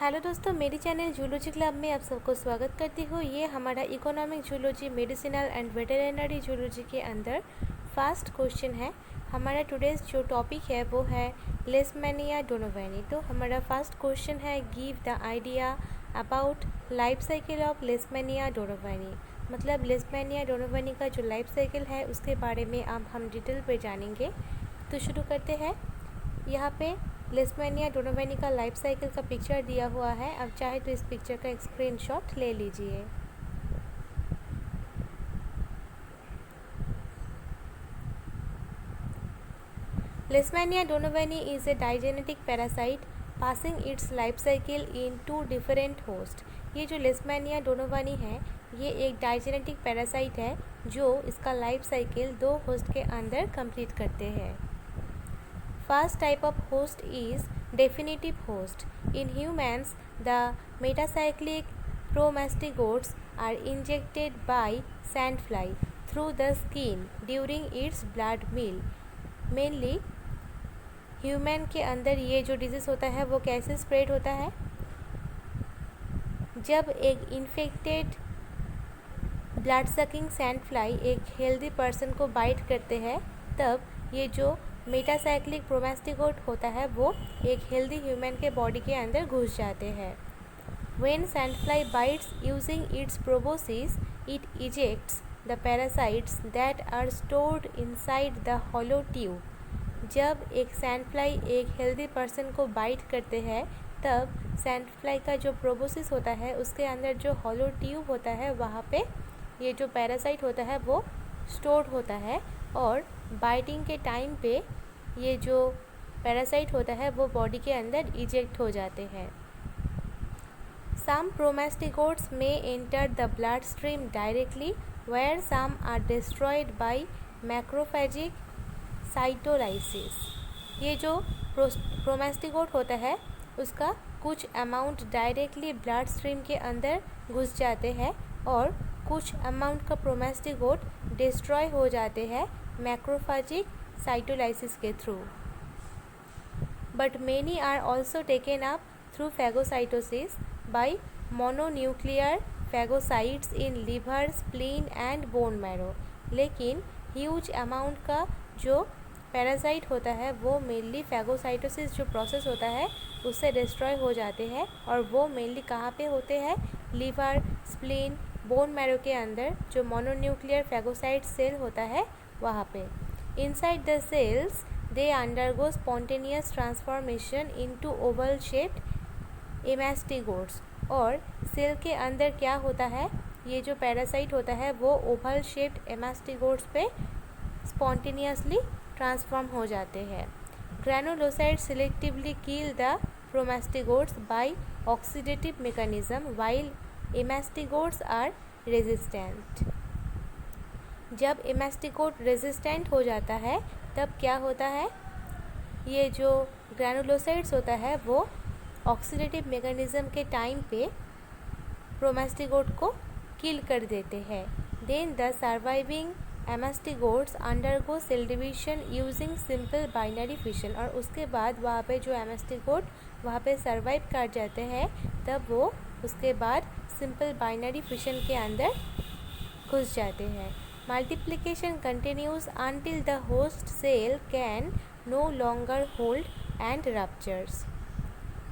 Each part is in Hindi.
हेलो दोस्तों, मेरी चैनल जूलॉजी क्लब में आप सबको स्वागत करती हूँ। ये हमारा economic zoology, medicinal and veterinary zoology के अंदर फर्स्ट क्वेश्चन है। हमारा टुडेज जो टॉपिक है वो है लेशमैनिया डोनोवानी। तो हमारा फर्स्ट क्वेश्चन है, give the idea about life cycle of Leishmania donovani. मतलब लेशमैनिया डोनोवानी का जो लाइफ साइकिल है उसके बारे में अब हम डिटेल पे जानेंगे। तो शुरू करते हैं। यहाँ पे लेशमैनिया डोनोवानी का लाइफ साइकिल का पिक्चर दिया हुआ है। अब चाहे तो इस पिक्चर का एक स्क्रीनशॉट ले लीजिए। Leishmania donovani is a digenetic parasite passing its life cycle in 2 different host. ये जो लेशमैनिया डोनोवानी है ये एक डाइजेनेटिक पैरासाइट है जो इसका लाइफ साइकिल 2 होस्ट के अंदर कंप्लीट करते हैं। First type of host is definitive host. In humans, the metacyclic promastigotes are injected by sandfly through the skin during its blood meal. Mainly, human के अंदर ये जो डिजीज़ होता है वो कैसे स्प्रेड होता है? जब एक इन्फेक्टेड ब्लड सकिंग सैंडफ्लाई एक हेल्दी पर्सन को बाइट करते हैं, तब ये जो मेटासाइक्लिक प्रोमास्टिगोट होता है वो एक हेल्दी ह्यूमन के बॉडी के अंदर घुस जाते हैं। When sandfly bites using its proboscis it ejects the parasites that are stored inside the hollow tube. जब एक सैंडफ्लाई एक हेल्दी पर्सन को बाइट करते हैं तब सैंडफ्लाई का जो प्रोबोसिस होता है उसके अंदर जो हॉलो ट्यूब होता है वहाँ पे ये जो पैरासाइट होता है वो स्टोर्ड होता है और बाइटिंग के टाइम पे ये जो पैरासाइट होता है वो बॉडी के अंदर इजेक्ट हो जाते हैं। सम प्रोमास्टिगोट्स में enter the blood stream directly where some are destroyed by macrophagic cytolysis. ये जो प्रोमास्टिगोट होता है उसका कुछ अमाउंट डायरेक्टली ब्लड स्ट्रीम के अंदर घुस जाते हैं और कुछ अमाउंट का प्रोमास्टिगोट डिस्ट्रॉय हो जाते हैं मैक्रोफेजिक साइटोलाइसिस के through. But many are also taken up through phagocytosis by mononuclear phagocytes in liver, spleen and bone marrow. लेकिन ह्यूज अमाउंट का जो पैरासाइट होता है वो मेनली फैगोसाइटोसिस जो प्रोसेस होता है उससे डिस्ट्रॉय हो जाते हैं और वो मेनली कहाँ पे होते हैं? लिवर, स्प्लीन, बोन मैरो के अंदर जो मोनोन्यूक्लियर फैगोसाइट सेल होता है वहाँ पे। Inside the cells they undergo spontaneous transformation into oval shaped amastigotes. और सेल के अंदर क्या होता है? ये जो पैरासाइट होता है वो ओवल शेप्ड एमास्टिगोट्स पे स्पॉन्टेनियसली ट्रांसफॉर्म हो जाते हैं। Granulocyte selectively kill the promastigotes by oxidative mechanism while amastigotes are resistant. जब एमास्टिगोट रेजिस्टेंट हो जाता है तब क्या होता है? ये जो ग्रैनुलोसाइट्स होता है वो ऑक्सीडेटिव मेकानिज्म के टाइम पे प्रोमास्टिगोट को किल कर देते हैं। Then the surviving amastigotes undergo cell division using simple binary fission. और उसके बाद वहाँ पे जो एमास्टिगोट वहाँ पे सर्वाइव कर जाते हैं तब वो उसके बाद सिंपल बाइनरी फिशन के अंदर घुस जाते हैं। Multiplication continues until the host cell can no longer hold and ruptures।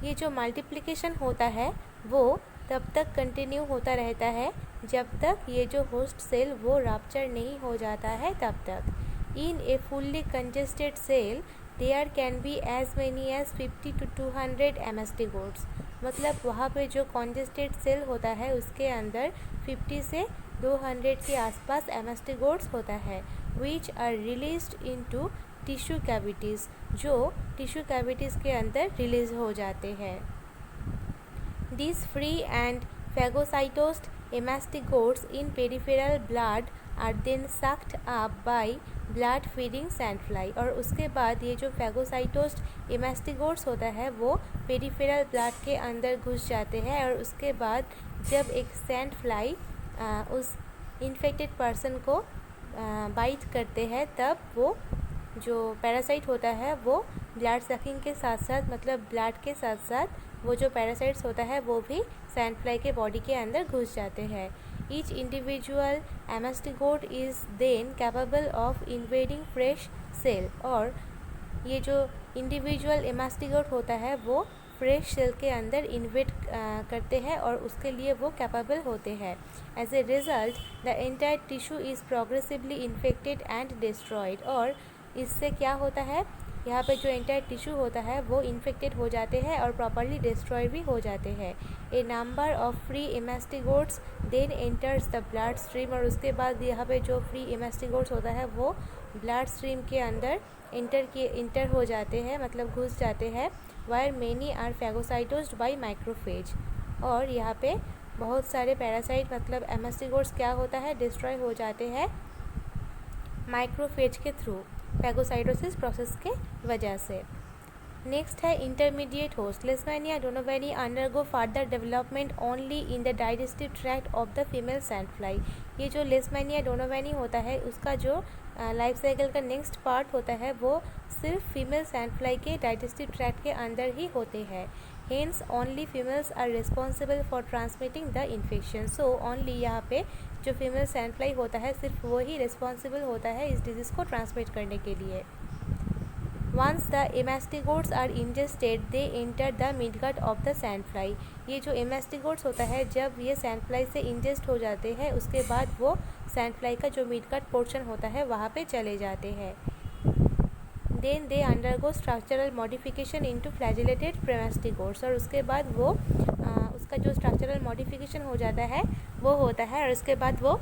ये जो मल्टीप्लिकेशन होता है वो तब तक कंटिन्यू होता रहता है जब तक ये जो होस्ट सेल वो रप्चर नहीं हो जाता है तब तक। In a fully congested cell there can be as many as 50 to 200 amastigotes. मतलब वहाँ पे जो कंजेस्टेड सेल होता है उसके अंदर 50 से 200 के आसपास एमास्टिगोट्स होता है। Which are released into tissue cavities, जो टिश्यू कैविटीज़ के अंदर रिलीज हो जाते हैं। These free and phagocytosed emastigotes in peripheral blood are then sucked up by blood feeding sandfly। और उसके बाद ये जो फैगोसाइटोस्ड एमास्टिगोट्स होता है वो पेरिफेरल ब्लड के अंदर घुस जाते हैं और उसके बाद जब एक सैंडफ्लाई उस इन्फेक्टेड पर्सन को बाइट करते हैं तब वो जो पैरासाइट होता है वो ब्लड सकिंग के साथ साथ मतलब ब्लड के साथ साथ वो जो पैरासाइट्स होता है वो भी सैंड फ्लाई के बॉडी के अंदर घुस जाते हैं। Each individual amastigote is then capable of invading fresh cell, और ये जो इंडिविजुअल एमास्टिगोट होता है वो फ्रेश सेल के अंदर इन्वेट करते हैं और उसके लिए वो कैपेबल होते हैं। As a result the entire tissue is progressively infected and destroyed, और इससे क्या होता है, यहाँ पे जो एंटायर टिश्यू होता है वो इन्फेक्टेड हो जाते हैं और प्रॉपरली डिस्ट्रॉय भी हो जाते हैं। A number of free amastigotes then enters the blood stream, और उसके बाद यहाँ पे जो फ्री एमास्टिगोट्स होता है वो ब्लड स्ट्रीम के अंदर इंटर हो जाते हैं, मतलब घुस जाते हैं। Where many are phagocytosed by microphage, और यहाँ पे बहुत सारे पैरासाइट मतलब एमास्टिगोट्स क्या होता है, डिस्ट्रॉय हो जाते हैं माइक्रोफेज के थ्रू, फैगोसाइटोसिस प्रोसेस के वजह से। नेक्स्ट है intermediate host. Leishmania donovani undergo further development only in the digestive tract of the female sand fly. ये जो लेशमैनिया डोनोवेनी होता है उसका जो लाइफ साइकिल का नेक्स्ट पार्ट होता है वो सिर्फ फीमेल सैंड फ्लाई के डाइजेस्टिव ट्रैक्ट के अंदर ही होते हैं। Hence only females are responsible for transmitting the infection. So only यहाँ पे जो फीमेल सैंड फ्लाई होता है सिर्फ वो ही रिस्पॉन्सिबल होता है इस डिजीज़ को ट्रांसमिट करने के लिए। Once the amastigotes are ingested they enter the midgut of the sand fly. ये जो एमास्टिगोट्स होता है जब ये सैंड फ्लाई से इंजेस्ट हो जाते हैं उसके बाद वो सैंड फ्लाई का जो मिडगट पोर्शन होता है वहाँ पे चले जाते हैं। Then they undergo structural modification into flagellated promastigotes, और उसके बाद वो उसका जो स्ट्रक्चरल मॉडिफिकेशन हो जाता है वो होता है और उसके बाद वो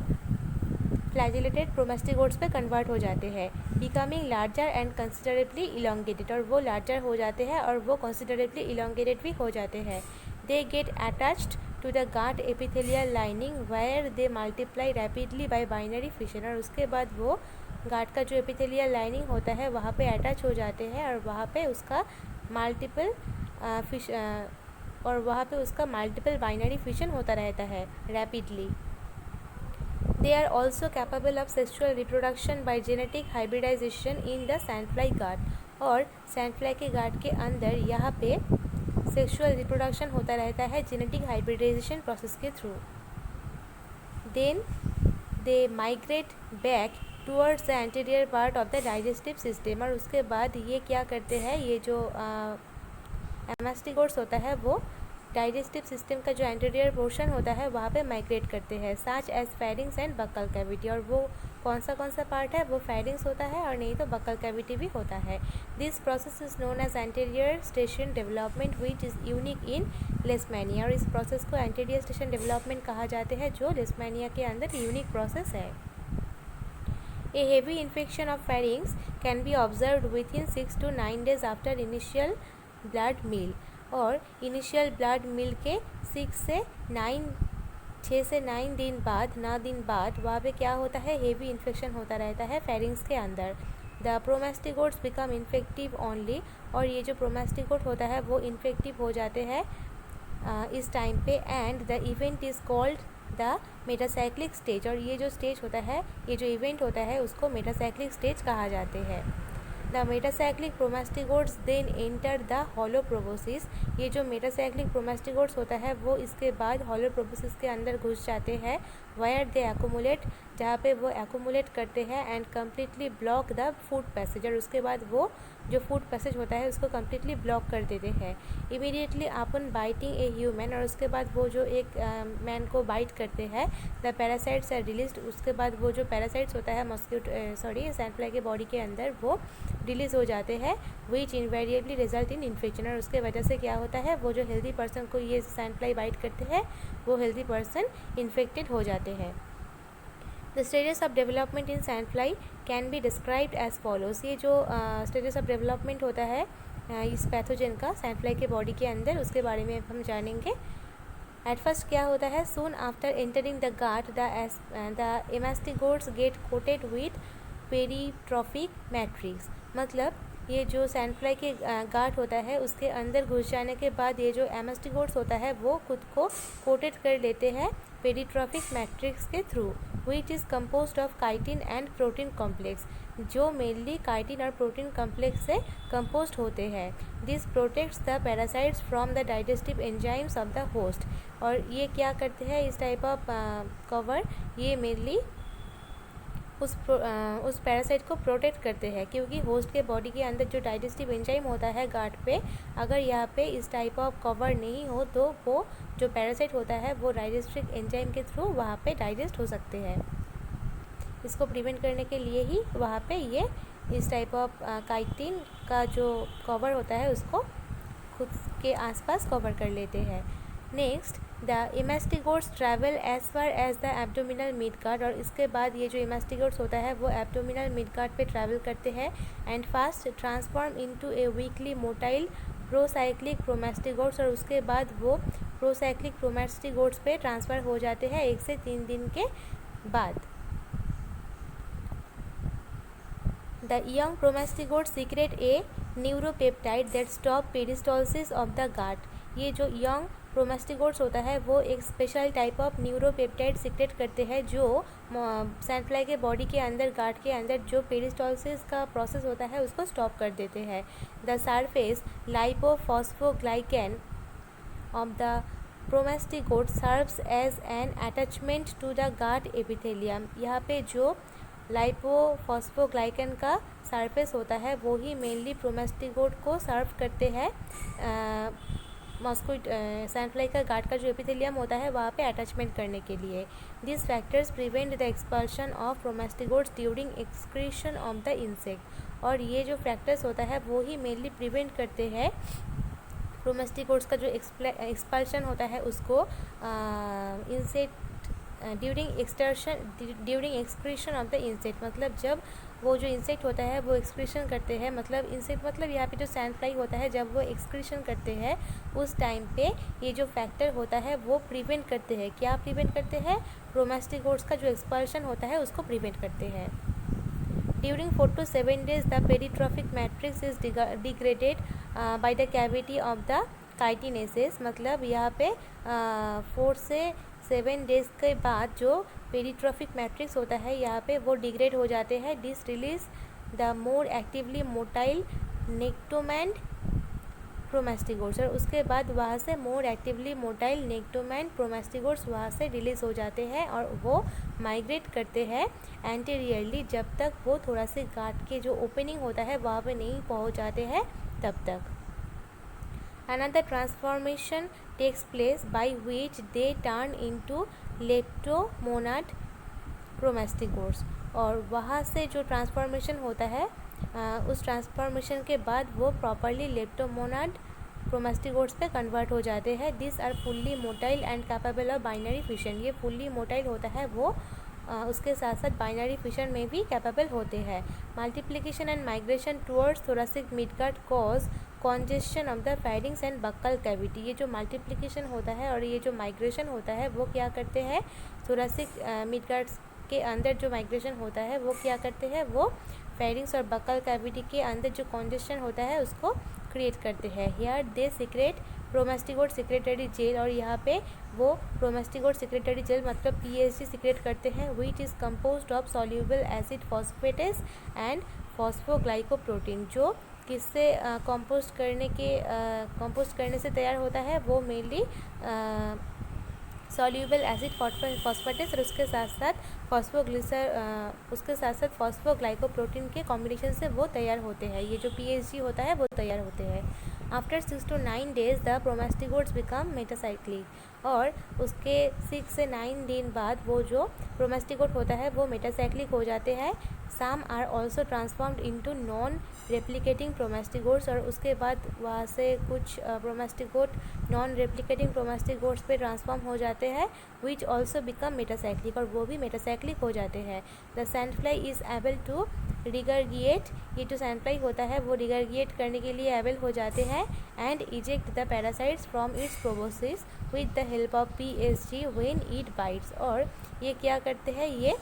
फ्लैजिलेटेड प्रोमास्टिगोट्स पे कन्वर्ट हो जाते हैं, becoming larger and considerably elongated, और वो लार्जर हो जाते हैं और वो कंसिडरेबली इलोंगेटेड भी हो जाते हैं। They get attached to the gut epithelial lining where they multiply rapidly by binary fission, और उसके बाद वो गाट का जो एपिथेलियल लाइनिंग होता है वहाँ पे अटैच हो जाते हैं और वहाँ पे उसका मल्टीपल बाइनरी फिशन होता रहता है rapidly. They are also capable of sexual reproduction by genetic hybridization in the sandfly guard, और सैंडफ्लाई के गार्ड के अंदर यहाँ पे सेक्सुअल रिप्रोडक्शन होता रहता है जेनेटिक हाइब्रिडाइजेशन प्रोसेस के through. Then they migrate back towards the anterior part of the digestive system, और उसके बाद ये क्या करते हैं, ये जो एमास्टिगोट्स होता है वो डाइजेस्टिव सिस्टम का जो एंटीरियर पोर्शन होता है वहाँ पे माइग्रेट करते हैं, such as pharynx and buccal cavity, और वो कौन सा पार्ट है, वो फेरिंग्स होता है और नहीं तो बक्कल कैविटी भी होता है। This process is known as anterior station development which is unique in Leishmania, और इस प्रोसेस को एंटीरियर स्टेशन डेवलपमेंट कहा जाते हैं जो लेशमैनिया के अंदर यूनिक प्रोसेस है। A heavy infection of pharynx can be observed within 6 to 9 days after initial blood meal, और इनिशियल ब्लड मिल के 6 से 9 दिन बाद वहाँ पे क्या होता है, हेवी इन्फेक्शन होता रहता है फेरिंग्स के अंदर। द प्रोमास्टिगोट्स बिकम इन्फेक्टिव ओनली, और ये जो प्रोमास्टिगोट होता है वो इन्फेक्टिव हो जाते हैं इस टाइम पे, and the event is called the metacyclic stage, और ये जो स्टेज होता है, ये जो इवेंट होता है उसको मेटासाइक्लिक स्टेज कहा जाते हैं। The metacyclic promastigotes then enter the hollow proboscis, ये जो मेटासाइक्लिक प्रोमास्टिगोट्स होता है वो इसके बाद हॉलो प्रोबोसिस के अंदर घुस जाते हैं, वायर दे एक्यूमुलेट, जहाँ पे वो एक्यूमुलेट करते हैं, and completely block the food passage, और उसके बाद वो जो फूड पैसेज होता है उसको कम्प्लीटली ब्लॉक कर देते हैं। Immediately upon biting a human, और उसके बाद वो जो एक मैन को बाइट करते हैं, द पैरासाइट्स आर रिलीज्ड, उसके बाद वो जो पैरासाइट्स होता है सैंडफ्लाई के बॉडी के अंदर वो रिलीज़ हो जाते हैं, विच इनवेरिएबली रिजल्ट इन इन्फेक्शन, और उसके वजह से क्या होता है, वो जो हेल्दी पर्सन को ये सैंडफ्लाई बाइट करते हैं वो हेल्दी पर्सन इन्फेक्टेड हो जाते हैं। The stages of development in sandfly can be described as follows, ये जो स्टेजेस ऑफ डेवलपमेंट होता है इस पैथोजन का सैंडफ्लाई के बॉडी के अंदर, उसके बारे में हम जानेंगे। एट फर्स्ट क्या होता है, soon after entering the gut the amastigotes get coated with peritrophic matrix, मतलब ये जो सैंडफ्लाई के गाट होता है उसके अंदर घुस जाने के बाद ये जो एमास्टिगोट्स होता है वो खुद को कोटेड कर लेते हैं पेरिट्रॉफिक मैट्रिक्स के through, which is composed of chitin and protein complex, जो मेनली काइटिन और प्रोटीन कॉम्प्लेक्स से कंपोज्ड होते हैं। This protects the parasites from the digestive enzymes of the host. और ये क्या करते हैं, इस टाइप ऑफ कवर ये मेनली उस पैरासाइट को प्रोटेक्ट करते हैं, क्योंकि होस्ट के बॉडी के अंदर जो डाइजेस्टिव एंजाइम होता है गाट पे, अगर यहाँ पे इस टाइप ऑफ कवर नहीं हो तो वो जो पैरासाइट होता है वो डाइजेस्टिव एंजाइम के थ्रू वहाँ पे डाइजेस्ट हो सकते हैं। इसको प्रिवेंट करने के लिए ही वहाँ पे ये इस टाइप ऑफ काइटिन का जो कवर होता है उसको खुद के आसपास कवर कर लेते हैं। Next, the amastigotes travel as far as the abdominal midgut. और इसके बाद ये जो इमेस्टिगोट्स होता है वो एब्डोमिनल मिडगार्ड पे ट्रैवल करते हैं and fast transform into a weakly motile procyclic promastigotes. और उसके बाद वो प्रोसाइक्लिक प्रोमेस्टिगोट्स पे ट्रांसफ़र हो जाते हैं 1 से 3 दिन के बाद। The young promastigotes secrete a neuropeptide that stop peristalsis of the gut। ये जो यंग प्रोमेस्टिगोट्स होता है वो एक special type of neuropeptide secrete करते हैं जो सैंडफ्लाई के बॉडी के अंदर, गार्ड के अंदर जो पेरिस्टॉलिसिस का प्रोसेस होता है उसको स्टॉप कर देते हैं। The surface lipophosphoglycan of the promastigote serves as an attachment to the gut epithelium. यहाँ पे जो लाइपोफॉस्फोग्लाइकन का सरफेस होता है वो ही मेनली प्रोमेस्टिगोट को सर्व करते हैं मॉस्क्विट सैंडफ्लाई का गार्ड का जो एपिथेलियम होता है वहाँ पे अटैचमेंट करने के लिए। This factors prevent the expulsion of promastigotes during excretion of the insect. और ये जो फैक्टर्स होता है वो ही मेनली प्रिवेंट करते हैं प्रोमेस्टिगोट्स का जो एक्सपल्शन होता है उसको insect during excretion of the insect. मतलब जब वो जो इंसेक्ट होता है वो एक्सक्रीशन करते हैं, मतलब इंसेक्ट मतलब यहाँ पे जो सैंडफ्लाई होता है जब वो एक्सक्रीशन करते हैं उस टाइम पे ये जो फैक्टर होता है वो प्रिवेंट करते हैं। क्या प्रिवेंट करते हैं? प्रोमेस्टिगोट्स का जो एक्सपल्शन होता है उसको प्रिवेंट करते हैं। During 4 to 7 days the peritrophic matrix is degraded by the cavity of the chitinases. मतलब यहाँ पे 4 से 7 डेज़ के बाद जो पेरिट्रॉफिक मैट्रिक्स होता है यहाँ पे वो डिग्रेड हो जाते हैं। This release the more actively motile nectomonad promastigotes. और उसके बाद वहाँ से मोर एक्टिवली मोटाइल नेक्टोमैंड प्रोमेस्टिगोट्स वहाँ से रिलीज़ हो जाते हैं और वो माइग्रेट करते हैं एंटीरियरली, जब तक वो थोड़ा से गार्ड के जो ओपनिंग होता है वहाँ पे नहीं पहुँच जाते हैं तब तक। Another transformation takes place by which they turn into leptomonad promastigotes। और वहाँ से जो ट्रांसफॉर्मेशन होता है उस ट्रांसफॉर्मेशन के बाद वो प्रॉपरली लेप्टोमोनाड प्रोमेस्टिगोट्स पे कन्वर्ट हो जाते हैं। This are fully motile and capable of binary fission. ये फुल्ली मोटाइल होता है वो उसके साथ साथ बाइनरी फिशन में भी कैपेबल होते हैं। Multiplication and migration towards thoracic Midgard cause congestion of the pharynx and buccal cavity. ये जो मल्टीप्लिकेशन होता है और ये जो माइग्रेशन होता है वो क्या करते हैं, थोरेसिक मिडगार्ड्स के अंदर जो माइग्रेशन होता है वो क्या करते हैं, वो फेरिंग्स और बक्कल कैविटी के अंदर जो कॉन्जेशन होता है उसको क्रिएट करते हैं। Here they secrete promastigote secretory gel. और यहाँ पे वो प्रोमेस्टिगोट सेक्रेटरी जेल मतलब PSG सीक्रेट करते हैं, which is composed of soluble acid phosphatase and phosphoglycoprotein. जो किससे कंपोस्ट करने से तैयार होता है, वो मेनली सॉल्यूबल एसिड फॉस्फेटेस और उसके साथ साथ फॉस्फोग्लाइकोप्रोटीन के कॉम्बिनेशन से वो तैयार होते हैं। ये जो PSG होता है वो तैयार होते हैं। After 6 to 9 days the promastigotes become metacyclic. और उसके 6 से 9 दिन बाद वो जो प्रोमेस्टिगोट होता है वो मेटासाइक्लिक हो जाते हैं। Some are also transformed into non replicating promastigotes. और उसके बाद वहाँ से कुछ प्रोमेस्टिगोट नॉन रेप्लिकेटिंग प्रोमेस्टिगोट्स पे ट्रांसफॉर्म हो जाते हैं, विच ऑल्सो बिकम मेटासाइक्लिक। और वो भी मेटासाइक्लिक हो जाते हैं। The sandfly is able to regurgitate. ये जो सैंडफ्लाई होता है वो रिगर्गिएट करने के लिए एबल हो जाते हैं and eject the parasites from its proboscis with the help of PSG when it bytes. और ये क्या करते हैं, ये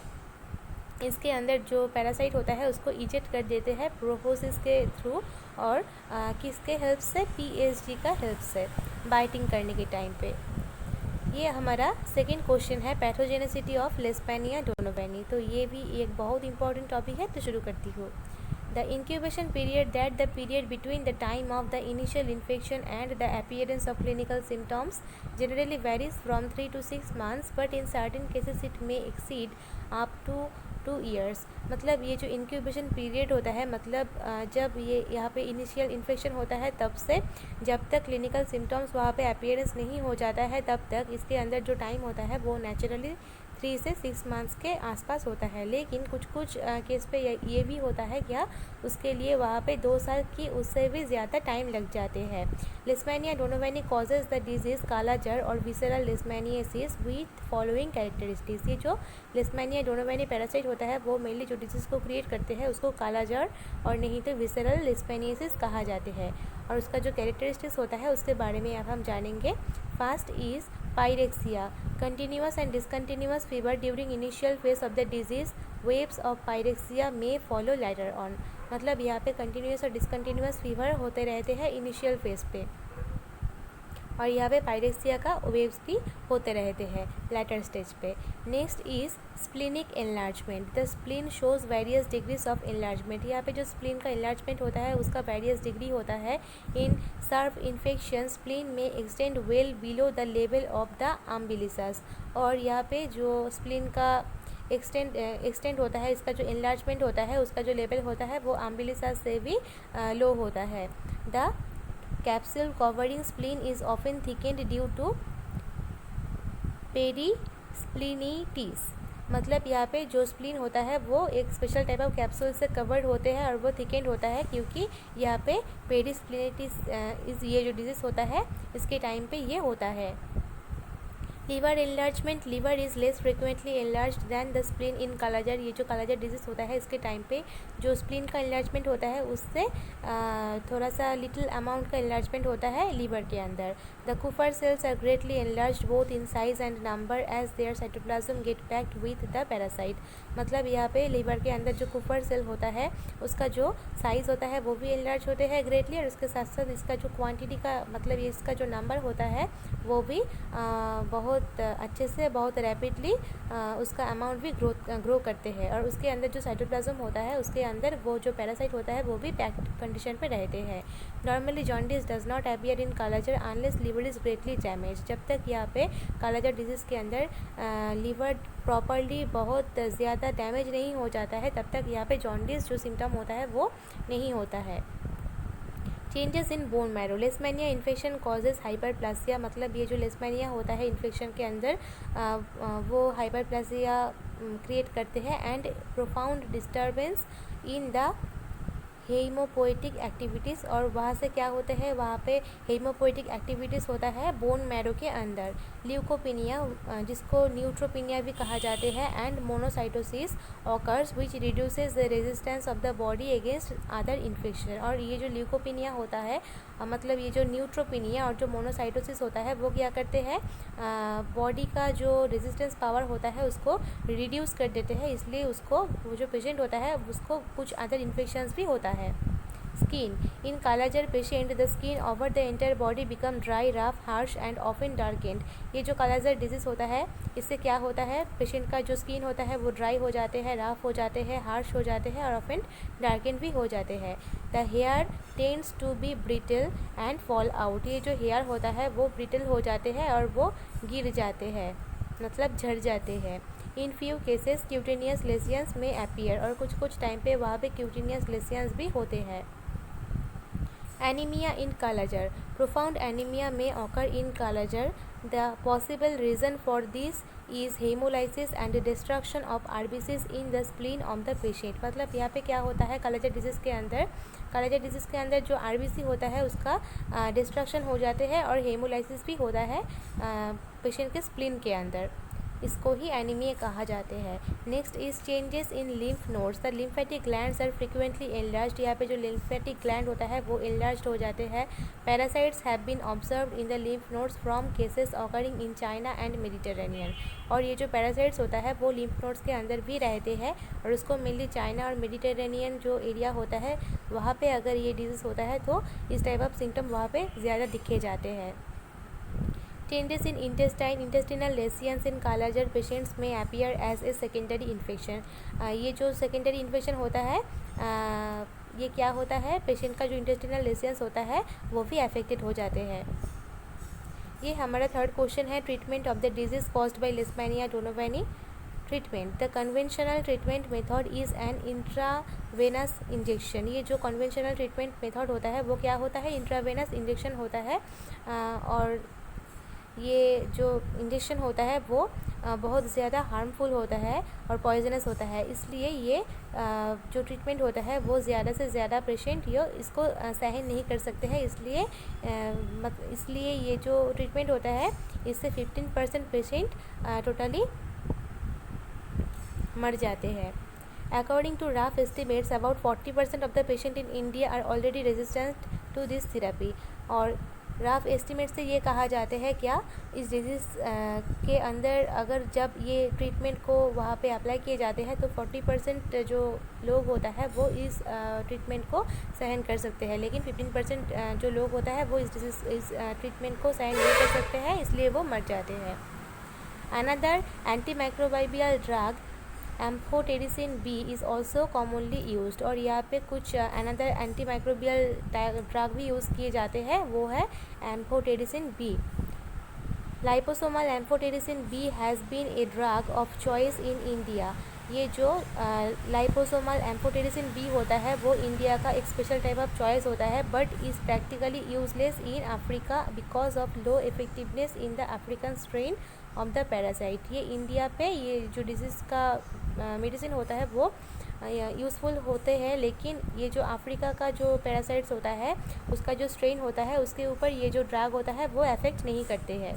इसके अंदर जो पैरासाइट होता है उसको इजेक्ट कर देते हैं प्रोबोसिस के थ्रू। और किसके हेल्प से? PSG का हेल्प से बाइटिंग करने के टाइम पे। ये हमारा सेकंड क्वेश्चन है, पैथोजेनेसिटी ऑफ लेशमैनिया डोनोवेनी। तो ये भी एक बहुत इंपॉर्टेंट टॉपिक है, तो शुरू करती हूँ। The incubation period, that the period between the time of the initial infection and the appearance of clinical symptoms, generally varies from 3 to 6 months, but in certain cases it may exceed up to 2 years। मतलब ये जो इंक्यूबेशन पीरियड होता है, मतलब जब ये यहाँ पे इनिशियल इन्फेक्शन होता है तब से जब तक क्लिनिकल सिम्टम्स वहाँ पे अपीयरेंस नहीं हो जाता है तब तक इसके अंदर जो टाइम होता है वो नेचुरली 3 से 6 मंथ्स के आसपास होता है। लेकिन कुछ केस पे ये भी होता है क्या, उसके लिए वहाँ पे 2 साल की उससे भी ज़्यादा टाइम लग जाते हैं। लेशमैनिया डोनोवेनी कॉजेज द डिजीज़ काला जर और विसरल लेशमैनियासिस विथ फॉलोइंग कैरेक्टरिस्टिक्स। ये जो लेशमैनिया डोनोवेनी पैरासाइट होता है वो मेनली जो डिजीज़ को क्रिएट करते हैं उसको काला जर और नहीं तो विसरल लेशमैनियासिस कहा जाते हैं। और उसका जो कैरेक्टरिस्टिक्स होता है उसके बारे में अब हम जानेंगे। First is pyrexia, continuous and discontinuous fever during initial phase of the disease, waves of pyrexia may follow later on। मतलब यहाँ पे कंटिन्यूस और डिसकंटिन्यूस फीवर होते रहते हैं इनिशियल फेज पे, और यहाँ पे पायरेक्सिया का वेव्स भी होते रहते हैं लेटर स्टेज पे। Next is splenic enlargement, the spleen shows various degrees of enlargement. यहाँ पे जो स्प्लिन का एनलार्जमेंट होता है उसका वेरियस डिग्री होता है। इन सर्व इन्फेक्शन स्प्लिन में extend well below the level of the umbilicus. और यहाँ पे जो स्प्लिन का एक्सटेंड होता है, इसका जो एनलार्जमेंट होता है उसका जो लेवल होता है वो अम्बिलिसस से भी लो होता है। The capsule covering spleen is often thickened due to perisplenitis। मतलब यहाँ पे जो स्प्लीन होता है वो एक स्पेशल टाइप ऑफ कैप्सूल से कवर्ड होते हैं और वो थिकेंड होता है क्योंकि यहाँ पे पेरिस्प्लेनिटिस ये जो डिजीज़ होता है इसके टाइम पे ये होता है। Liver enlargement, liver is less frequently enlarged than the spleen in kala azar. ये जो कालाजार डिजीज़ होता है इसके टाइम पे जो स्प्लीन का एनलार्जमेंट होता है उससे थोड़ा सा लिटिल अमाउंट का एनलार्जमेंट होता है लीवर के अंदर। The Kupffer cells are greatly enlarged both in size and number as their cytoplasm get packed with the parasite. मतलब यहाँ पे लीवर के अंदर जो कुफर सेल होता है उसका जो साइज़ होता है वो भी एनलार्ज होते हैं ग्रेटली, और उसके साथ साथ इसका जो क्वांटिटी का मतलब इसका जो नंबर होता है वो भी बहुत अच्छे से बहुत रैपिडली उसका अमाउंट भी ग्रो करते हैं। और उसके अंदर जो साइटोप्लाज्म होता है उसके अंदर वो जो पैरासाइट होता है वो भी पैक्ड कंडीशन पे रहते हैं। Normally jaundice does not appear in kala-azar unless liver is greatly damage. जब तक यहाँ पे कालाजार डिजीज़ के अंदर लीवर प्रॉपरली बहुत ज़्यादा डैमेज नहीं हो जाता है तब तक यहाँ पे जॉन्डिस जो सिम्टम होता है वो नहीं होता है। Changes in bone marrow, Leishmania infection causes hyperplasia. मतलब ये जो लेशमैनिया होता है इन्फेक्शन के अंदर वो हाइपरप्लासिया क्रिएट करते हैं and profound disturbance in the haemopoietic activities. और वहाँ से क्या होते हैं, वहाँ पे हेमोपोएटिक एक्टिविटीज़ होता है बोन मैरो के अंदर। ल्यूकोपिनिया जिसको न्यूट्रोपिनिया भी कहा जाते हैं and monocytosis occurs which reduces the resistance of the body against other infection. और ये जो ल्यूकोपिनिया होता है मतलब ये जो न्यूट्रोपिनिया और जो मोनोसाइटोसिस होता है वो क्या करते हैं, बॉडी का जो रेजिस्टेंस पावर होता है उसको रिड्यूस कर देते हैं, इसलिए उसको वो जो पेशेंट होता है उसको कुछ अदर इन्फेक्शंस भी होता है। Skin, in kala-azar patient the skin over the entire body become dry, rough, harsh and often darkened. ये जो कालाजार डिजीज़ होता है इससे क्या होता है, पेशेंट का जो स्किन होता है वो ड्राई हो जाते हैं, रफ हो जाते हैं, हार्श हो जाते हैं और ऑफन डार्केंड भी हो जाते हैं। The hair tends to be brittle and fall out. ये जो हेयर होता है वो ब्रिटल हो जाते हैं और वो गिर जाते हैं, मतलब झड़ जाते हैं। इन फ्यू केसेस क्यूटेनियस लेसियंस में अपीयर, और कुछ टाइम पे वहाँ पे क्यूटेनियस लेसियंस भी होते हैं। Anaemia in kala azar, profound anaemia may occur in kala azar. The possible reason for this is haemolysis and destruction of RBCs in the spleen of the patient. मतलब यहाँ पे क्या होता है, कालाजार डिजीज़ के अंदर जो आरबीसी होता है उसका डिस्ट्रक्शन हो जाते हैं और हेमोलाइसिस भी होता है पेशेंट के स्प्लीन के अंदर, इसको ही एनीमिया कहा जाते हैं। Next is changes in lymph nodes, the lymphatic glands are frequently enlarged. यहाँ पे जो लिम्फेटिक ग्लैंड होता है वो एनलार्ज्ड हो जाते हैं। Parasites have been observed in the lymph nodes from cases occurring in China and Mediterranean. और ये जो पैरासाइट्स होता है वो लिम्फ नोड्स के अंदर भी रहते हैं और उसको मेनली चाइना और मेडिटेरेनियन जो एरिया होता है वहाँ पे अगर ये डिजीज़ होता है तो इस टाइप ऑफ सिम्टम वहाँ पे ज़्यादा दिखे जाते हैं। Changes in intestinal lesions in Kala-Jar patients may appear as a secondary infection. ये जो secondary infection होता है ये क्या होता है, पेशेंट का जो इंटेस्टिनल लेसियंस होता है वो भी अफेक्टेड हो जाते हैं। ये हमारा थर्ड क्वेश्चन है, treatment of the disease caused by Leishmania donovani. Treatment, the conventional treatment method is an intravenous injection. ये जो कन्वेंशनल ट्रीटमेंट मेथड होता है वो क्या होता है, इंट्रावेनस इंजेक्शन होता है। और ये जो इंजेक्शन होता है वो बहुत ज़्यादा हार्मफुल होता है और पॉइजनस होता है, इसलिए ये जो ट्रीटमेंट होता है वो ज़्यादा से ज़्यादा पेशेंट ये इसको सहन नहीं कर सकते हैं, इसलिए ये जो ट्रीटमेंट होता है इससे 15% पेशेंट टोटली मर जाते हैं। According to rough estimates about 40% of the patient in India are already resistant to this therapy. और रफ एस्टिमेट से ये कहा जाते हैं क्या, इस डिजीज़ के अंदर अगर जब ये ट्रीटमेंट को वहाँ पे अप्लाई किए जाते हैं तो 40% जो लोग होता है वो इस ट्रीटमेंट को सहन कर सकते हैं, लेकिन 15% जो लोग होता है वो इस ट्रीटमेंट को सहन नहीं कर सकते हैं, इसलिए वो मर जाते हैं। Another antimicrobial drug amphotericin B is also commonly used. और यहाँ पे कुछ अनदर एंटीमाइक्रोबियल ड्रग भी यूज़ किए जाते हैं, वो है amphotericin B. Liposomal amphotericin B has been a drug of choice in India. ये जो लाइपोसोमल एम्फोटेरिसिन बी होता है वो इंडिया का एक स्पेशल टाइप ऑफ चॉइस होता है, but is practically useless in Africa because of low effectiveness in the African strain of the parasite. ये इंडिया पे ये जो डिजीज़ का मेडिसिन होता है वो यूज़फुल होते हैं, लेकिन ये जो अफ्रीका का जो पैरासाइट्स होता है उसका जो स्ट्रेन होता है उसके ऊपर ये जो ड्रग होता है वो अफेक्ट नहीं करते हैं।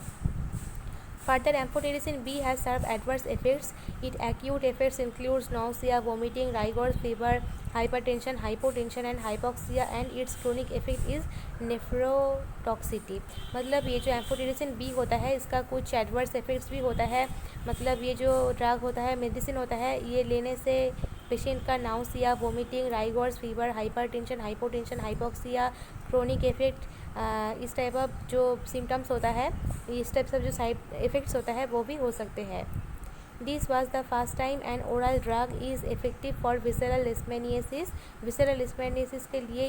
Further, amphotericin B has served adverse effects. Its acute effects includes nausea, vomiting, rigors, fever, hypertension, hypotension and hypoxia, and its chronic effect is nephrotoxicity। मतलब ये जो एम्फोटेरिसिन बी होता है इसका कुछ एडवर्स इफेक्ट्स भी होता है, मतलब ये जो ड्रग होता है मेडिसिन होता है ये लेने से पेशेंट का nausea, vomiting, rigors, fever, hypertension, hypotension, hypoxia, chronic effect, इस टाइप ऑफ जो सिम्टम्स होता है, इस टाइप से जो साइड इफ़ेक्ट्स होता है वो भी हो सकते हैं। This was the first time an oral drug is effective for visceral leishmaniasis. Visceral leishmaniasis के लिए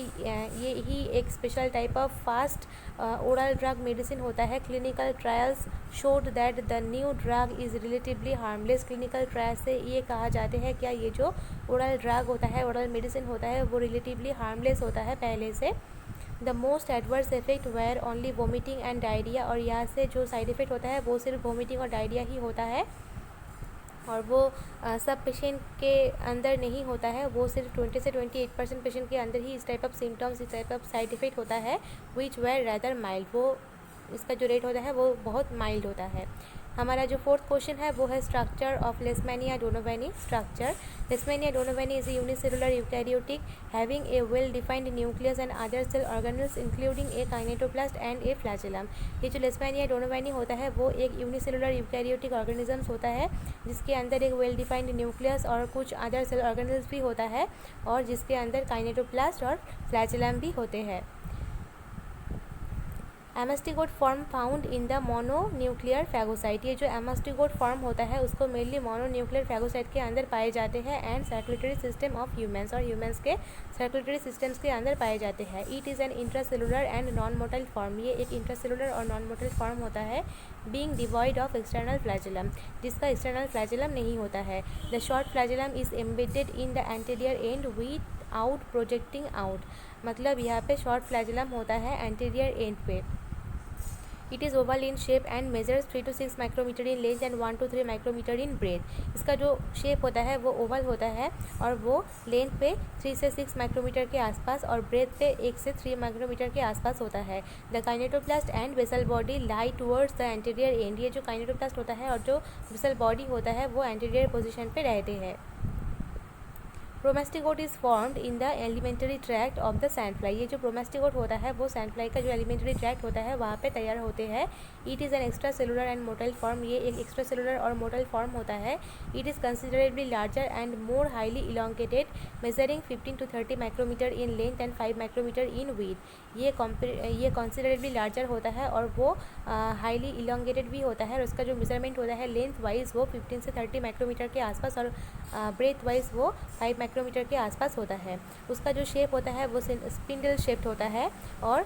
ये ही एक special type of fast oral drug medicine होता है। Clinical trials showed that the new drug is relatively harmless. Clinical trial से ये कहा जाते हैं क्या ये जो ओरल ड्रग होता है, ओरल मेडिसिन होता है वो रिलेटिवली हार्मलेस होता है पहले से। The most adverse effect were only vomiting and diarrhoea. और यहाँ से जो साइड इफ़ेक्ट होता है वो सिर्फ वोमिटिंग और डायरिया ही होता है, और वो सब पेशेंट के अंदर नहीं होता है, वो सिर्फ 20 से 28% पेशेंट के अंदर ही इस टाइप ऑफ सिम्टम्स, इस टाइप ऑफ साइड इफ़ेक्ट होता है, विच वेयर रैदर माइल्ड। वो इसका जो रेट होता है वो बहुत माइल्ड होता है। हमारा जो फोर्थ क्वेश्चन है वो है structure of Leishmania donovani. Structure, Leishmania donovani is a unicellular eukaryotic having a well defined nucleus and other cell organelles including a kinetoplast and a flagellum. ये जो लेशमैनिया डोनोवेनी होता है वो एक यूनिसेलुलर यूकैरियोटिक ऑर्गेनिजम्स होता है जिसके अंदर एक वेल डिफाइंड न्यूक्लियस और कुछ अदर सेल ऑर्गेनेल्स भी होता है, और जिसके अंदर काइनेटोप्लास्ट और फ्लैजेलम भी होते हैं। Amastigote form found in the mononuclear phagocyte. ये जो एमास्टिगोट फॉर्म होता है उसको मेनली मोनोन्यूक्लियर फैगोसाइट के अंदर पाए जाते हैं and circulatory system of humans, और ह्यूमंस के सर्कुलेटरी सिस्टम्स के अंदर पाए जाते हैं। It is N intracellular and non motile form. ये एक इंट्रासेलुलर और नॉन मोटाइल फॉर्म होता है, being devoid of external flagellum, जिसका एक्सटर्नल फ्लैजेलम नहीं होता है। The short flagellum is embedded in the anterior and with out projecting out. मतलब यहाँ पे शॉर्ट फ्लैजेलम होता है एंटीरियर एंड पे। It is oval in shape and measures 3 to 6 micrometre in length and 1 to 3 micrometre in breadth. इसका जो शेप होता है वो ओवल होता है और वो लेंथ पे 3 से 6 माइक्रोमीटर के आसपास और ब्रेथ पे 1 से 3 माइक्रोमीटर के आसपास होता है। The kinetoplast and basal body lie towards the anterior end. ये जो काइनेटोप्लास्ट होता है और जो वेसल बॉडी होता है वो एंटीरियर पोजिशन पे रहते हैं। Promastigote is formed in the alimentary tract of the sand fly. ये जो प्रोमेस्टिकोट होता है वो सैंड फ्लाई का जो एलिमेंट्री ट्रैक्ट होता है वहाँ पे तैयार होते हैं। It is an extra cellular and motile form. ये एक एक्स्ट्रा सेलुलर और मोटाइल फॉर्म होता है। It is considerably larger and more highly elongated, measuring 15 to 30 micrometre in length and 5 micrometre in width. ये कंसिडरेबली लार्जर होता है और वो हाईली इलोंगेटेड भी होता है, और उसका जो मेजरमेंट होता है लेंथ वाइज वो 15 से 30 माइक्रोमीटर के आसपास और ब्रेथ वाइज वो 5 माइक्रोमीटर के आसपास होता है। उसका जो शेप होता है वो स्पिंडल शेप्ड होता है और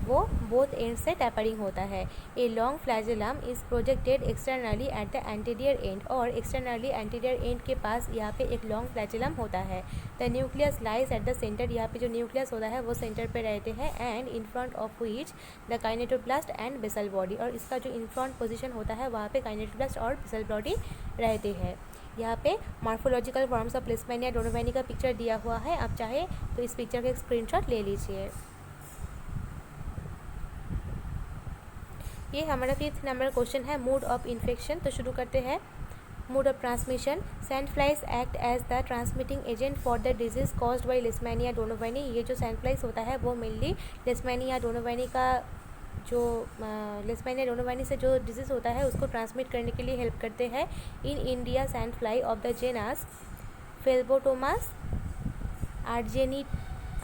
वो बोथ एंड से टैपरिंग होता है। A long flagellum is projected externally at the anterior and, और एक्सटर्नली एंटीरियर एंड के पास यहाँ पे एक लॉन्ग फ्लैजेलम होता है। The nucleus lies at the centre, यहाँ पे जो न्यूक्लियस होता है वो सेंटर पे रहते हैं। And in front of which the kinetoplast and basal body, और इसका जो इन फ्रंट पोजिशन होता है वहाँ पे काइनेटोप्लास्ट और बेसल बॉडी रहते हैं। यहाँ पे मॉर्फोलॉजिकल फॉर्म्स ऑफ लिस्मेनिया डोनोवेनी का पिक्चर दिया हुआ है, आप चाहे तो इस पिक्चर का एक स्क्रीनशॉट ले लीजिए। ये हमारा 5th नंबर क्वेश्चन है, मोड ऑफ इन्फेक्शन। तो शुरू करते हैं। Mode of transmission, sand flies act as the transmitting agent for the disease caused by Leishmania donovani. ये जो सैंड फ्लाइज होता है वो मेनली लिस्मेनिया डोनोवेनी का जो लिस्मेनिया डोनोवेनी से जो डिजीज़ होता है उसको ट्रांसमिट करने के लिए हेल्प करते हैं। In India sand fly of the genus Phlebotomus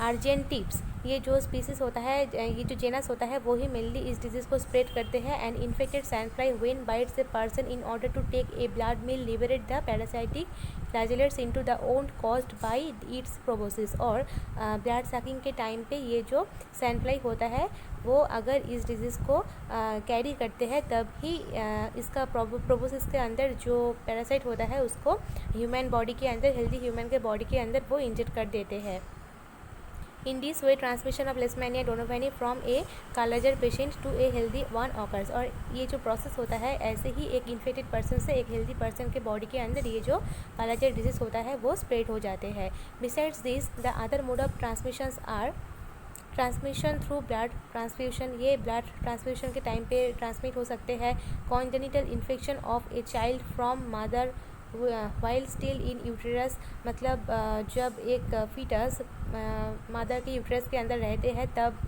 argentipes, ये जो स्पीसीज होता है, ये जो जेनस होता है वो ही मेनली इस डिजीज़ को स्प्रेड करते हैं। And infected sand fly when bites a person in order to take a blood meal liberate the parasitic flagellates into the wound caused by its proboscis. और ब्लड सकिंग के टाइम पे ये जो सैंड फ्लाई होता है वो अगर इस डिजीज़ को कैरी करते हैं तब ही इसका प्रोबोसिस के अंदर जो पैरासाइट होता है उसको ह्यूमन बॉडी के अंदर, हेल्दी ह्यूमन के बॉडी के अंदर वो इंजेक्ट कर देते हैं। In this way, transmission of Leishmania donovani from a Kala-Azar patient to a healthy one occurs। और ये जो प्रोसेस होता है ऐसे ही एक इन्फेक्टेड पर्सन से एक हेल्दी पर्सन के बॉडी के अंदर ये जो कालाजार डिजीज़ होता है वो स्प्रेड हो जाते हैं। Besides this the other mode of transmissions are transmission through blood transfusion. ये ब्लड ट्रांसफ्यूशन के टाइम पे ट्रांसमिट हो सकते हैं। Congenital infection of a child from mother while still in uterus, मतलब जब एक फीटस मदर के यूट्रस के अंदर रहते हैं तब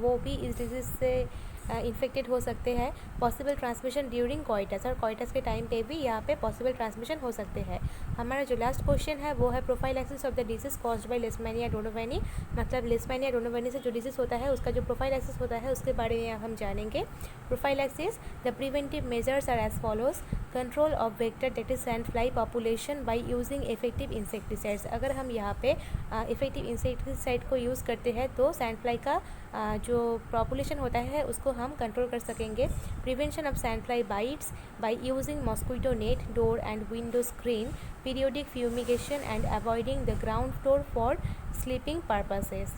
वो भी इस डिजीज़ से इन्फेक्टेड हो सकते हैं। पॉसिबल ट्रांसमिशन ड्यूरिंग कॉइटस, और कॉइटस के टाइम पे भी यहाँ पे पॉसिबल ट्रांसमिशन हो सकते हैं। हमारा जो लास्ट क्वेश्चन है वो है prophylaxis of the disease caused by Leishmania donovani, मतलब लिस्मेनिया डोनोवेनी से जो डिजीज़ होता है उसका जो प्रोफाइलैक्सिस होता है उसके बारे में हम जानेंगे। Prophylaxis, the preventive measures are as follows. Control of vector that is sand fly population by using effective insecticides. अगर हम यहाँ पे इफेक्टिव इंसेक्टिसाइड को यूज़ करते हैं तो सैंड फ्लाई का जो पॉपुलेशन होता है उसको हम कंट्रोल कर सकेंगे। Prevention of sand fly bytes by using mosquito net, door and window screen, periodic fumigation and avoiding the ground floor for sleeping purposes.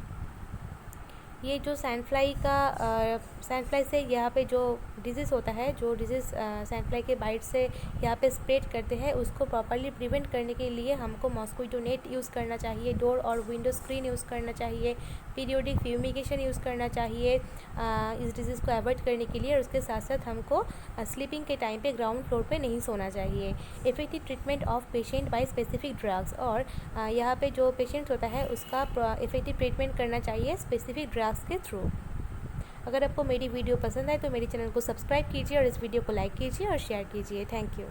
ये जो सैंड फ्लाई से यहाँ पे जो डिजीज़ होता है, जो डिजीज़ सैंड फ्लाई के बाइट से यहाँ पे स्प्रेड करते हैं उसको प्रॉपर्ली प्रिवेंट करने के लिए हमको मॉस्किटो नेट यूज़ करना चाहिए, डोर और विंडो स्क्रीन यूज़ करना चाहिए, पीरियोडिक फ्यूमिगेशन यूज़ करना चाहिए इस डिजीज़ को अवॉइड करने के लिए। और उसके साथ साथ हमको स्लीपिंग के टाइम पे ग्राउंड फ्लोर पे नहीं सोना चाहिए। Effective treatment of patient by specific drugs, और यहाँ पे जो पेशेंट होता है उसका इफेक्टिव ट्रीटमेंट करना चाहिए स्पेसिफिक ड्रग्स के थ्रू। अगर आपको मेरी वीडियो पसंद आए तो मेरे चैनल को सब्सक्राइब कीजिए और इस वीडियो को लाइक कीजिए और शेयर कीजिए। Thank you.